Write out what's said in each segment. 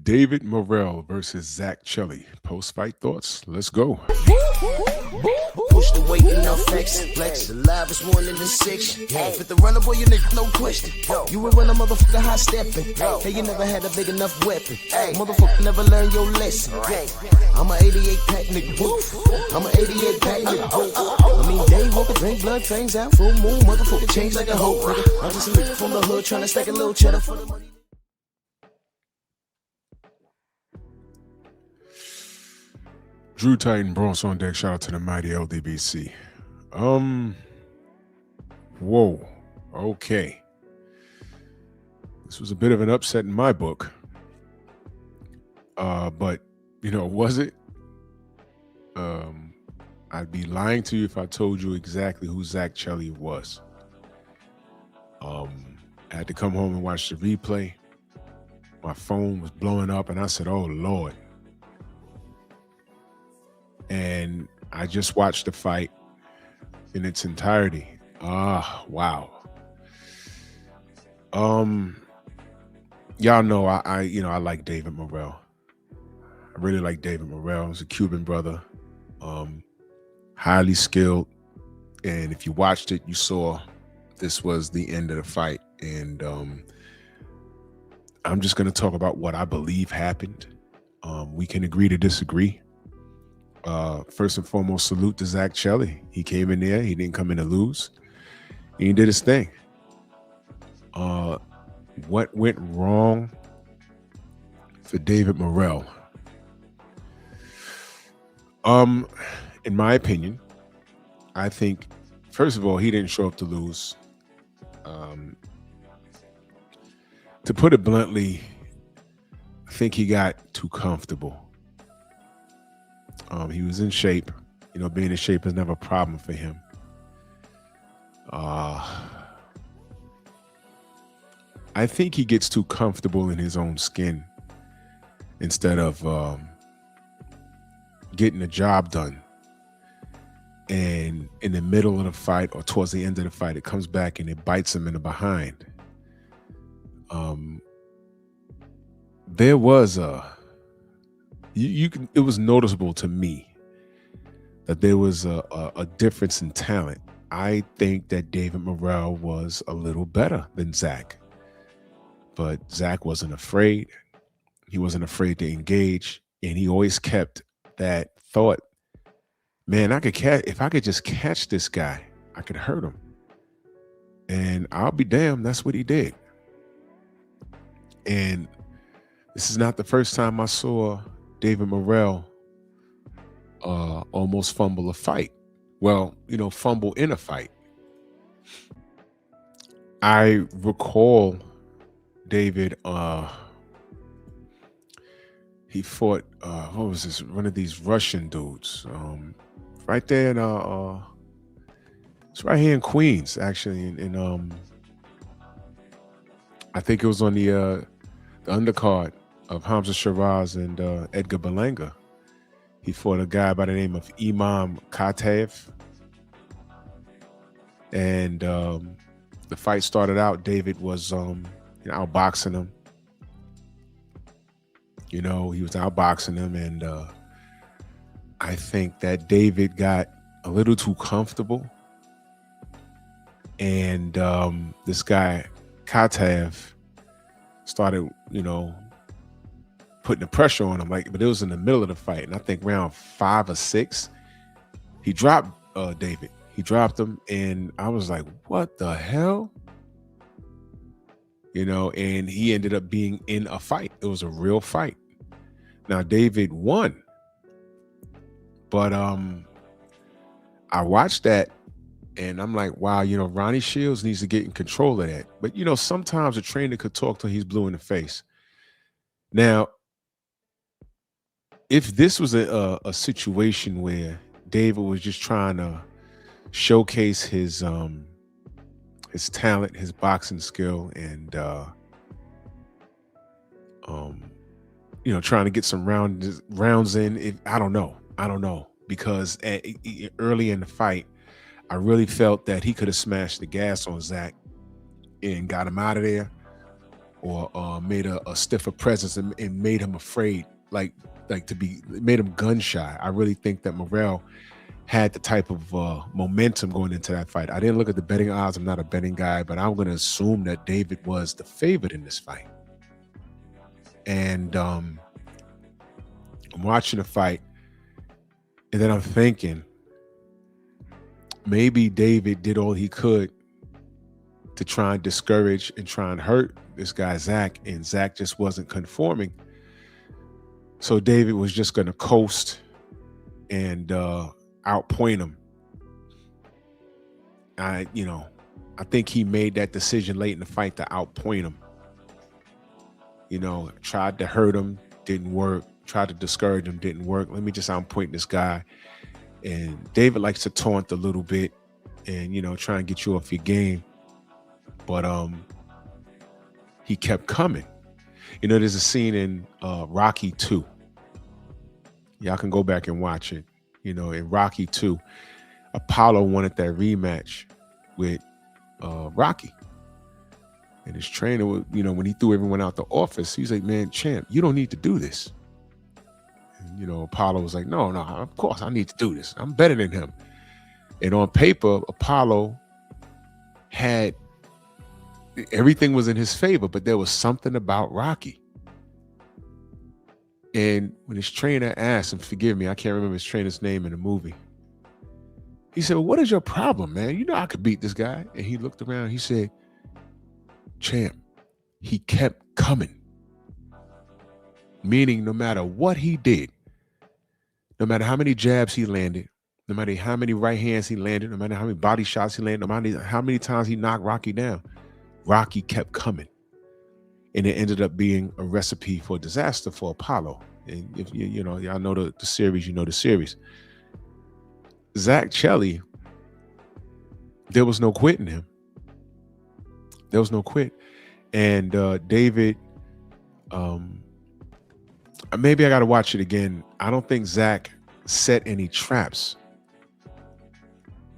David Morrell versus Zak Chelli. Post-fight thoughts. Let's go. Push the weight and now flex the live is one in the six. Fit the runner, boy, you nigga, no question. You will run a motherfucker high stepping. Hey, you never had a big enough weapon. Motherfucker never learned your lesson. I'm a 88 pack nigga. I'm a 88 pack nigga. I mean, day walker, drink blood, fangs out, full moon, motherfucker change like a hoe. Nigga. I'm just a nigga from the hood trying to stack a little cheddar for the money. Drew Titan, Bronx on deck. Shout out to the mighty LDBC. Whoa. Okay. This was a bit of an upset in my book. But was it? I'd be lying to you if I told you exactly who Zak Chelli was. I had to come home and watch the replay. My phone was blowing up and I said, oh Lord. And I just watched the fight in its entirety. Wow. Y'all know I like David Morrell. I really like David Morrell. He's a Cuban brother, highly skilled. And if you watched it, you saw this was the end of the fight. And I'm just going to talk about what I believe happened. We can agree to disagree. First and foremost, salute to Zak Chelli. He came in there. He didn't come in to lose. He did his thing. What went wrong for David Morrell? In my opinion, I think, first of all, he didn't show up to lose. To put it bluntly, I think he got too comfortable. He was in shape. Being in shape is never a problem for him. I think he gets too comfortable in his own skin instead of getting the job done. And in the middle of the fight or towards the end of the fight, it comes back and it bites him in the behind. There was it was noticeable to me that there was a difference in talent. I think that David Morrell was a little better than Zak, but Zak wasn't afraid. He wasn't afraid to engage, and he always kept that thought, man, if I could just catch this guy, I could hurt him. And I'll be damned, that's what he did. And this is not the first time I saw David Morrell almost fumble a fight. Well, fumble in a fight. I recall David, he fought, what was this? One of these Russian dudes. Right there in, it's right here in Queens, actually. In I think it was on the undercard of Hamza Shiraz and Edgar Berlanga. He fought a guy by the name of Imam Kataev. And the fight started out, David was outboxing him. He was outboxing him, and I think that David got a little too comfortable. And this guy, Kataev, started, putting the pressure on him, but it was in the middle of the fight. And I think round 5 or 6, he dropped David. He dropped him, and I was like, what the hell? And he ended up being in a fight. It was a real fight. Now, David won. But I watched that, and I'm like, wow, Ronnie Shields needs to get in control of that. But, sometimes a trainer could talk till he's blue in the face. Now, if this was a situation where David was just trying to showcase his talent, his boxing skill, and trying to get some rounds in, I don't know, because early in the fight, I really felt that he could have smashed the gas on Zak and got him out of there. or made a stiffer presence and made him afraid, like to be made him gun shy. I really think that Morrell had the type of momentum going into that fight. I didn't look at the betting odds. I'm not a betting guy, but I'm going to assume that David was the favorite in this fight. And I'm watching the fight, and then I'm thinking maybe David did all he could to try and discourage and try and hurt this guy Zak, and Zak just wasn't conforming. So David was just going to coast and outpoint him. I think he made that decision late in the fight to outpoint him. Tried to hurt him, didn't work. Tried to discourage him, didn't work. Let me just outpoint this guy. And David likes to taunt a little bit and, try and get you off your game. But he kept coming. There's a scene in Rocky 2. Y'all can go back and watch it. In Rocky 2, Apollo wanted that rematch with Rocky. And his trainer, when he threw everyone out the office, he's like, man, champ, you don't need to do this. And, Apollo was like, no, of course I need to do this. I'm better than him. And on paper, Apollo had everything was in his favor, but there was something about Rocky. And when his trainer asked him, forgive me, I can't remember his trainer's name in the movie. He said, well, what is your problem, man? I could beat this guy. And he looked around, he said, champ, he kept coming. Meaning no matter what he did, no matter how many jabs he landed, no matter how many right hands he landed, no matter how many body shots he landed, no matter how many times he knocked Rocky down, Rocky kept coming. And it ended up being a recipe for disaster for Apollo. And if y'all know the series, the series. Zak Chelli, there was no quitting him. There was no quit. And David, maybe I got to watch it again. I don't think Zak set any traps.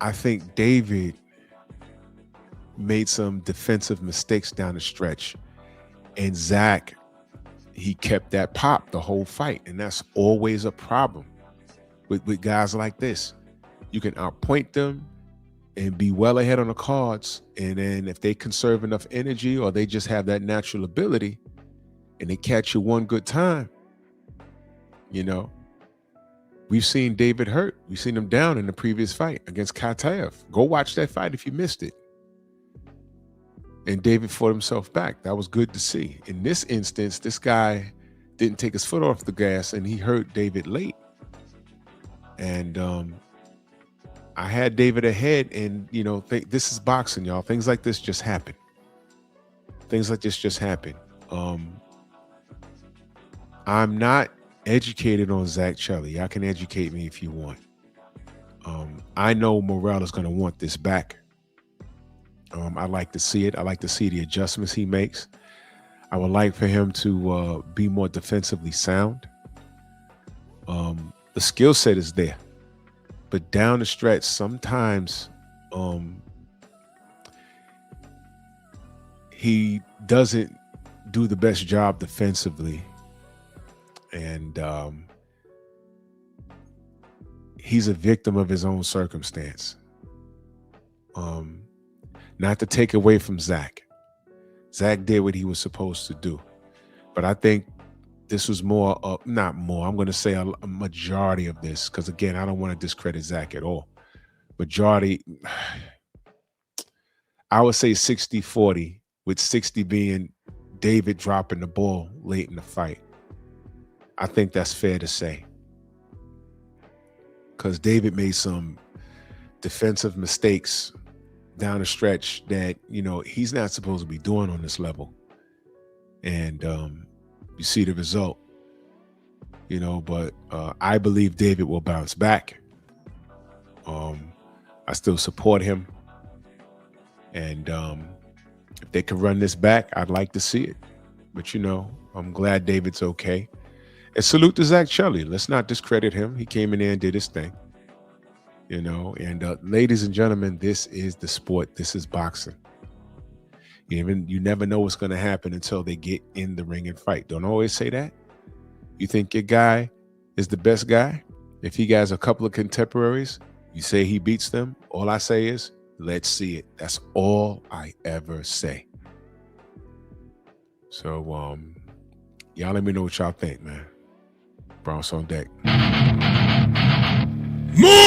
I think David made some defensive mistakes down the stretch. And Zak, he kept that pop the whole fight. And that's always a problem with guys like this. You can outpoint them and be well ahead on the cards. And then if they conserve enough energy or they just have that natural ability and they catch you one good time, we've seen David hurt. We've seen him down in the previous fight against Kataev. Go watch that fight if you missed it. And David fought himself back. That was good to see. In this instance, this guy didn't take his foot off the gas and he hurt David late. And I had David ahead, and this is boxing, y'all. Things like this just happen. Things like this just happen. I'm not educated on Zak Chelli. Y'all can educate me if you want. I know Morrell is going to want this back. I like to see it. I like to see the adjustments he makes. I would like for him to be more defensively sound. The skill set is there. But down the stretch, sometimes he doesn't do the best job defensively. And he's a victim of his own circumstance. Not to take away from Zak. Zak did what he was supposed to do. But I think this was more, not more, I'm going to say a majority of this, because again, I don't want to discredit Zak at all. Majority, I would say 60-40, with 60 being David dropping the ball late in the fight. I think that's fair to say. Because David made some defensive mistakes down the stretch that, he's not supposed to be doing on this level. And you see the result, but I believe David will bounce back. I still support him. And if they can run this back, I'd like to see it. But, I'm glad David's okay. And salute to Zak Chelli. Let's not discredit him. He came in there and did his thing. And ladies and gentlemen, this is the sport. This is boxing. You never know what's going to happen until they get in the ring and fight. Don't always say that. You think your guy is the best guy? If he has a couple of contemporaries, you say he beats them. All I say is, let's see it. That's all I ever say. So, y'all let me know what y'all think, man. Bronx on deck. Move!